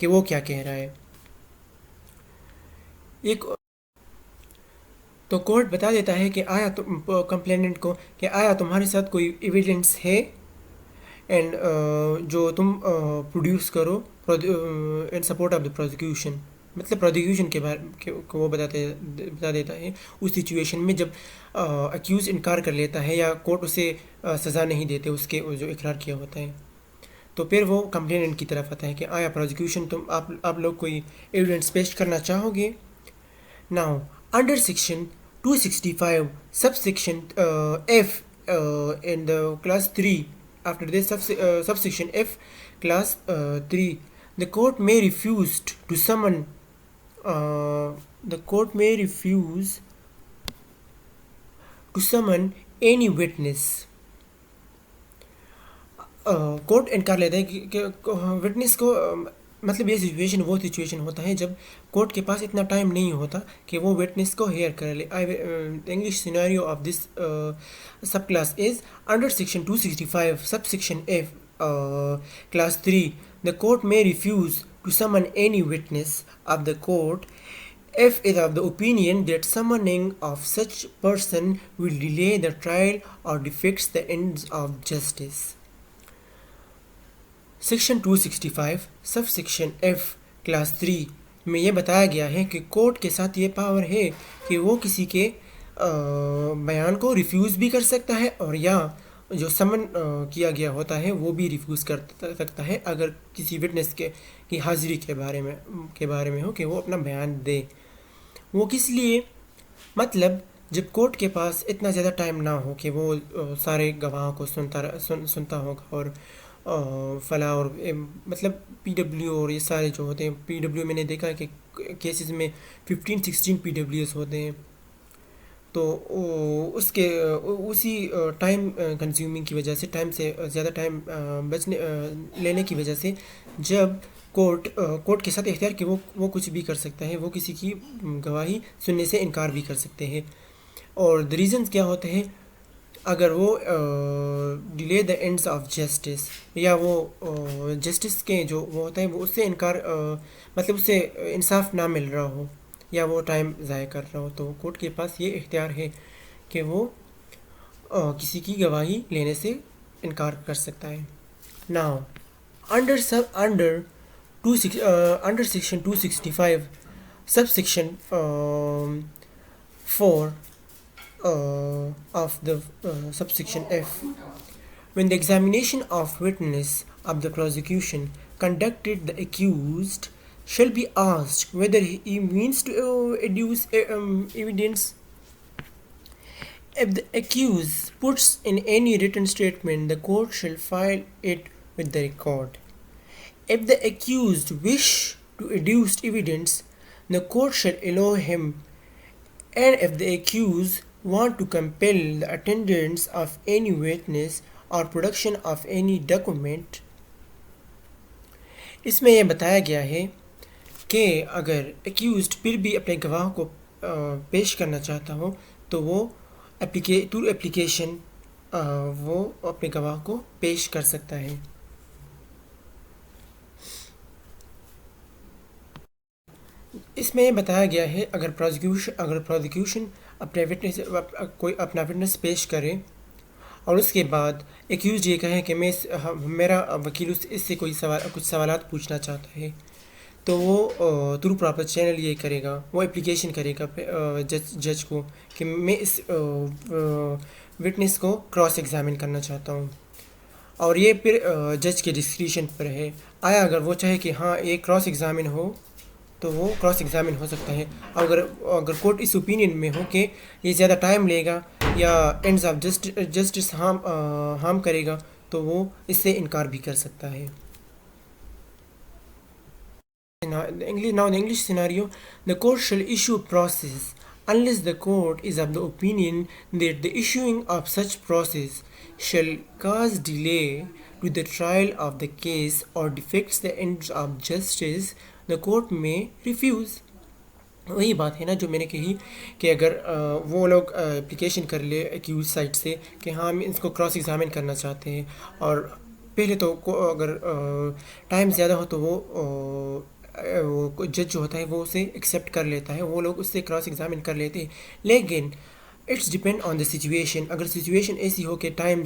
कि वो क्या कह रहा है। एक तो कोर्ट बता देता है कि आया तुम कंप्लेनेंट को कि आया तुम्हारे साथ कोई एविडेंस है एंड जो तुम प्रोड्यूस करो इन सपोर्ट ऑफ द प्रोसिक्यूशन। मतलब प्रोसिक्यूशन के बारे को वो बता देता है उस सिचुएशन में जब अक्यूज इनकार कर लेता है या कोर्ट उसे सज़ा नहीं देते उसके जो इकरार किया होता है। तो फिर वो कंप्लेनेंट की तरफ आता है कि आया प्रोसिक्यूशन तुम आप लोग कोई एविडेंस पेश करना चाहोगे। Now under section 265 subsection F in the class 3, after this subsection F class 3, the court may refuse to summon the court may refuse to summon any witness। Court इनकार लेता है कि विटनेस को मतलब ये सिचुएशन वो सिचुएशन होता है जब कोर्ट के पास इतना टाइम नहीं होता कि वो विटनेस को हेयर कर ले। English scenario of this sub class is under section 265 sub section F class 3 the court may refuse to summon any witness of the court if is of the opinion that summoning of such person will delay the trial or defeats the ends of justice। Section 265 sub section F class 3 में ये बताया गया है कि court के साथ ये power है कि वो किसी के बयान को रिफ्यूज़ भी कर सकता है और या जो समन किया गया होता है वो भी रिफ्यूज़ कर सकता है अगर किसी विटनेस की हाज़िरी के बारे में हो कि वो अपना बयान दे। वो किस लिए, मतलब जब कोर्ट के पास इतना ज़्यादा टाइम ना हो कि वो सारे गवाहों को सुनता होगा और फला और मतलब पीडब्ल्यू और ये सारे जो होते हैं पीडब्ल्यू मैंने देखा है कि केसेस में 15-16 पीडब्ल्यूएस होते हैं। तो उसके उसी टाइम कंज्यूमिंग की वजह से टाइम से ज़्यादा टाइम बचने लेने की वजह से जब कोर्ट के साथ इख्तियार कि वो कुछ भी कर सकता है, वो किसी की गवाही सुनने से इनकार भी कर सकते हैं। और द रीज़न्स क्या होते हैं, अगर वो delay the ends of justice या वो जस्टिस के जो वो होता है वो उससे इनकार मतलब उससे इंसाफ ना मिल रहा हो या वो टाइम ज़ाया कर रहा हो, तो कोर्ट के पास ये इख्तियार है कि वो किसी की गवाही लेने से इनकार कर सकता है। Now under section 265 sub section 4 of the subsection F, when the examination of witness of the prosecution conducted, the accused shall be asked whether he means to adduce evidence. If the accused puts in any written statement, the court shall file it with the record. If the accused wish to adduce evidence, the court shall allow him, and if the accused want to compel the attendance of any witness or production of any document। इसमें यह बताया गया है कि अगर accused फिर भी अपने गवाह को पेश करना चाहता हो तो वो थ्रू एप्लीकेशन वो अपने गवाह को पेश कर सकता है। इसमें यह बताया गया है अगर प्रोसिक्यूशन अपने विटनेस कोई अपना विटनेस पेश करे और उसके बाद एक्यूज ये कहे कि मेरा वकील इससे कुछ सवालात पूछना चाहता है, तो वो थ्रू प्रॉपर चैनल ये करेगा, वो एप्लीकेशन करेगा जज को कि मैं इस विटनेस को क्रॉस एग्जामिन करना चाहता हूँ। और ये फिर जज के डिस्क्रिशन पर है, आया अगर वो चाहे कि हाँ ये क्रॉस एग्जामिन हो तो वो क्रॉस एग्जामिन हो सकता है। अगर कोर्ट इस ओपिनियन में हो कि ये ज़्यादा टाइम लेगा या एंड्स ऑफ जस्टिस हार्म करेगा तो वो इससे इनकार भी कर सकता है। Now the English scenario, the court shall issue process unless the court is of the opinion that the issuing of such process shall cause delay to the trial of the case or defects the ends of justice, the court may refuse। वही बात है ना जो मैंने कही कि अगर वो लोग एप्लीकेशन कर ले एक्यूज साइड से कि हाँ हम इसको क्रॉस एग्जामिन करना चाहते हैं और पहले तो अगर टाइम ज़्यादा हो तो वो जज जो होता है वो उसे एक्सेप्ट कर लेता है, वो लोग उससे क्रॉस एग्जामिन कर लेते हैं। लेकिन it's depend on the situation. अगर सिचुएशन ऐसी हो कि टाइम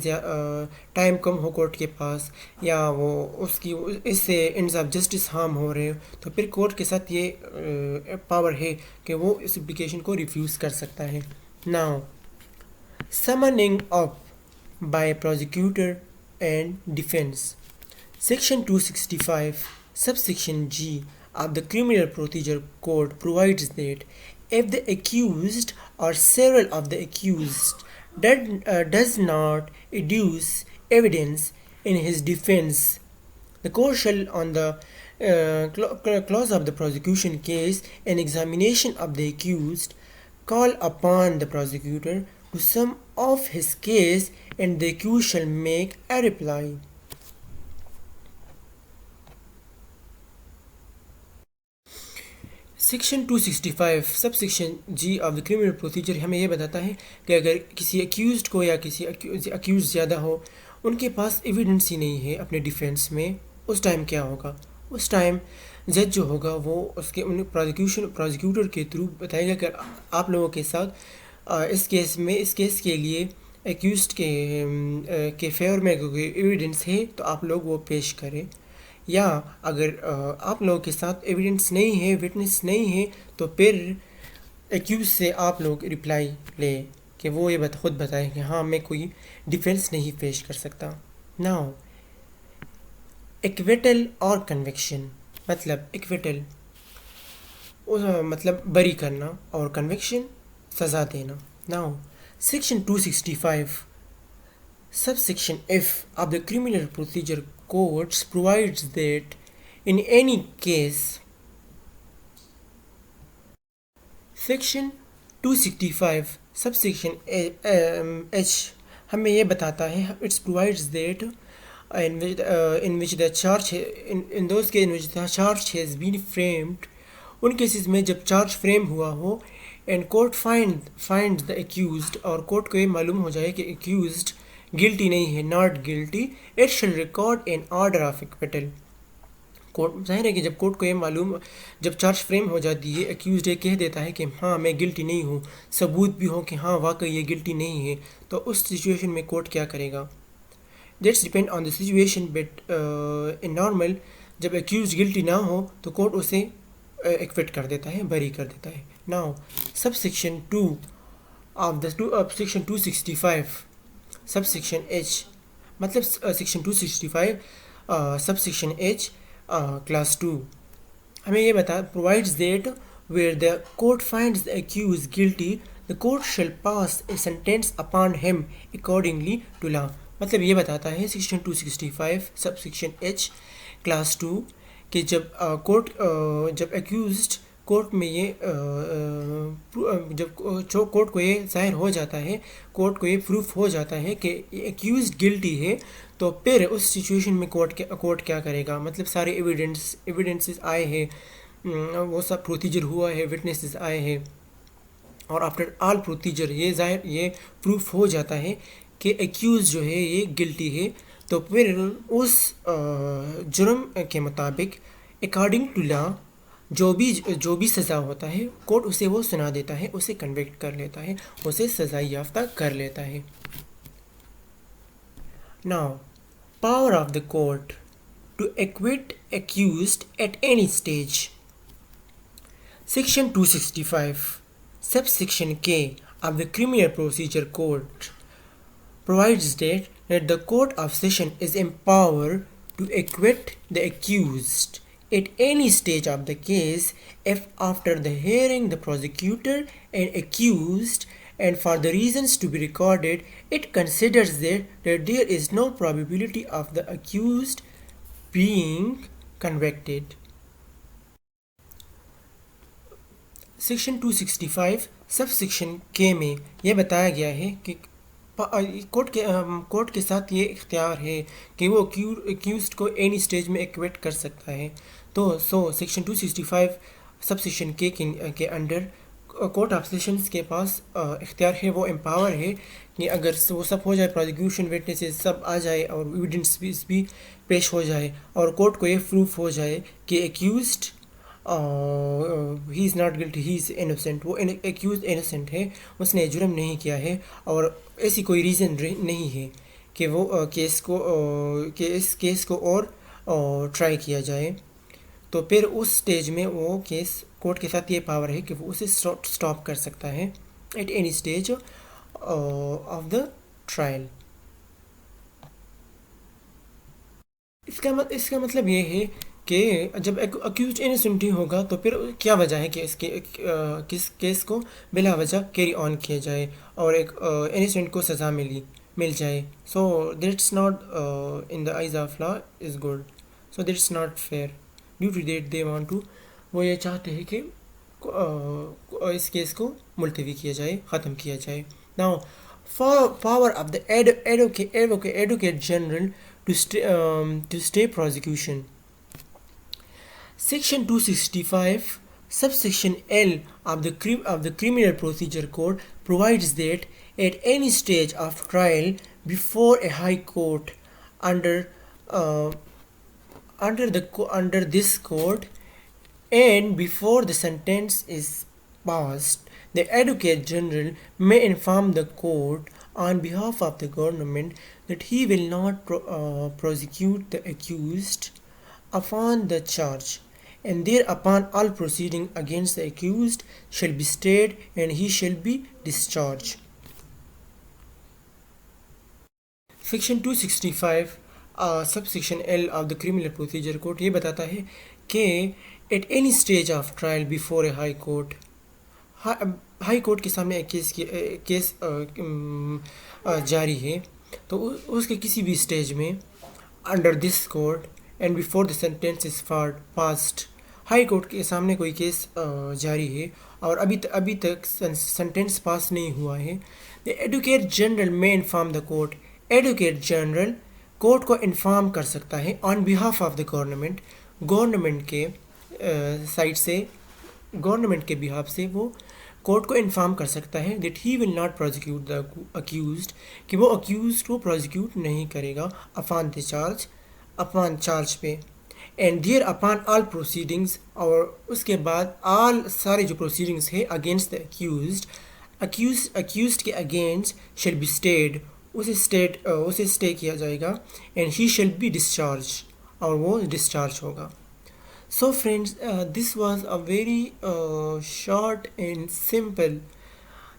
कम हो कोर्ट के पास, या वो उसकी इससे इंसाफ जस्टिस हार्म हो रहे हो, तो फिर कोर्ट के साथ ये पावर है कि वो इस एप्लीकेशन को रिफ्यूज़ कर सकता है। Now summoning up by prosecutor and defense. Section 265, subsection G of the Criminal Procedure Code provides that if the accused or several of the accused does not adduce evidence in his defense, the court shall, on the clause of the prosecution case, an examination of the accused, call upon the prosecutor to sum of his case, and the accused shall make a reply. Section 265 sub section G of the criminal procedure हमें यह बताता है कि अगर किसी accused को या किसी अक्यूज़ ज़्यादा हो, उनके पास एविडेंस ही नहीं है अपने डिफेंस में, उस टाइम क्या होगा? उस टाइम जज जो होगा वो उसके प्रोसिक्यूटर के थ्रू बताएगा कि आप लोगों के साथ इस केस के लिए एक्यूज़्ड के फेवर में एविडेंस है तो आप लोग वो पेश करें, या अगर आप लोगों के साथ एविडेंस नहीं है, विटनेस नहीं है, तो फिर एक्यूज़ से आप लोग रिप्लाई लें कि वो ये खुद बताए कि हाँ मैं कोई डिफेंस नहीं पेश कर सकता। नाउ एक्विटल और कन्विक्शन, मतलब एक्विटल मतलब बरी करना और कन्विक्शन सज़ा देना। Now section 265 subsection F of the Criminal Procedure Codes provides that in any case, section 265 subsection H हमें ये बताता है, it provides that in which the charge in those cases in which the charge has been framed, उन cases में जब charge frame हुआ हो and court find the accused, और कोर्ट को ये मालूम हो जाए कि एक्यूज्ड गिल्टी नहीं है, not guilty, it shall record an order of acquittal. Court जाहिर है कि जब कोर्ट को ये मालूम, जब चार्ज फ्रेम हो जाती है, एक्यूज्ड ये कह देता है कि हाँ मैं गिल्टी नहीं हूँ, सबूत भी हो कि हाँ वाकई ये गिल्टी नहीं है, तो उस सिचुएशन में कोर्ट क्या करेगा? That's depend on the situation, but in normal जब एक्यूज्ड गिल्टी ना हो तो कोर्ट उसे एक्विट कर देता है, बरी कर देता है। Now sub section 2 of section 265 sub section H, मतलब section 265 sub section H class 2 हमें ये provides that where the court finds the accused guilty, the court shall pass a sentence upon him accordingly to law। मतलब ये बताता है section 265 sub section H class 2 कि जब जब एक्यूज्ड कोर्ट में ये जब कोर्ट को ये जाहिर हो जाता है, कोर्ट को ये प्रूफ हो जाता है कि एक्यूज्ड गिल्टी है, तो फिर उस सिचुएशन में कोर्ट क्या करेगा? मतलब सारे एविडेंसेस आए हैं, वो सब प्रोसीजर हुआ है, विटनेसेस आए हैं, और आफ्टर ऑल प्रोसीजर ये प्रूफ हो जाता है कि एक्यूज जो है ये गिल्टी है, तो फिर उस जुर्म के मुताबिक अकॉर्डिंग टू लॉ जो भी सज़ा होता है कोर्ट उसे वो सुना देता है, उसे कन्विक्ट कर लेता है, उसे सज़ा याफ्ता कर लेता है। Now power of the court to acquit accused at any stage. Section 265 sub section K of the Criminal Procedure Code provides that the Court of Session is empowered to acquit the accused at any stage of the case if after the hearing the prosecutor and accused and for the reasons to be recorded it considers that there is no probability of the accused being convicted। Section 265 sub section K में यह बताया गया है कि court के साथ ये इख्तियार है कि वो एक्यूज्ड को एनी स्टेज में एक्विट कर सकता है। तो सेक्शन 265 सब सेक्शन K के अंडर कोर्ट ऑफ सेशंस के पास इख्तियार है, वो एम्पावर है कि अगर वो सब हो जाए, प्रोसिक्यूशन विटनेसेस सब आ जाए और एविडेंस भी पेश हो जाए और कोर्ट को ये प्रूफ हो जाए कि accused he is not guilty, he is innocent, वो एक्यूज इनोसेंट है, उसने जुर्म नहीं किया है और ऐसी कोई रीज़न नहीं है कि वो केस को कि इस केस को और ट्राई किया जाए, तो फिर उस स्टेज में वो केस, कोर्ट के साथ ये पावर है कि वो उसे स्टॉप कर सकता है eight any stage of the trial. इसका मतलब ये है कि जब अक्यूज इनोसेंट ही होगा तो फिर क्या वजह है कि इसके किस केस को बिला वजह कैरी ऑन किया जाए और एक इनोसेंट को सज़ा मिल जाए। So that's not in the eyes of law is good, so that's not fair. Due to that they want to, वो ये चाहते हैं कि इस केस को मुलतवी किया जाए, ख़त्म किया जाए। Now power of the advocate general to stay prosecution. Section 265, subsection L of the Criminal Procedure Code provides that at any stage of trial before a high court under this code and before the sentence is passed, the Advocate General may inform the court on behalf of the government that he will not prosecute the accused upon the charge, and thereupon all proceeding against the accused shall be stayed and he shall be discharged. Section 265 subsection L of the Criminal Procedure Code ये बताता है कि at any stage of trial before a high court, high court के सामने एक case जारी है, तो उसके किसी भी स्टेज में under this court and before the sentence is passed, high court के सामने कोई केस जारी है और अभी तक सेंटेंस पास नहीं हुआ है, the advocate general may inform the court, advocate general court को इन्फॉर्म कर सकता है on behalf of the government, government के साइड से, गवर्नमेंट के बिहाफ से वो कोर्ट को इन्फॉर्म कर सकता है that he will not prosecute the accused, कि वो अक्यूज्ड को प्रोसिक्यूट नहीं करेगा upon the charge, upon charge पे, and there upon all proceedings, और उसके बाद ऑल सारे जो प्रोसीडिंग्स है अगेंस्ट द अक्यूज्ड के अगेंस्ट शेल बी स्टेड, उसे स्टे किया जाएगा, and he shall be discharge, और वो डिस्चार्ज होगा। So friends, this was a very short and simple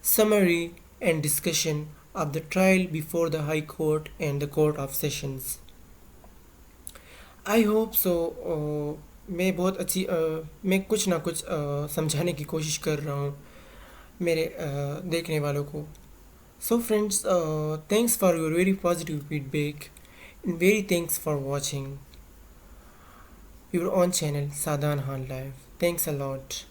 summary and discussion of the trial before the High Court and the Court of Sessions. I hope so. मैं बहुत अच्छी मैं कुछ ना कुछ समझाने की कोशिश कर रहा हूँ मेरे देखने वालों को. So friends, thanks for your very positive feedback and very thanks for watching your own channel Sadan Han Live. Thanks a lot.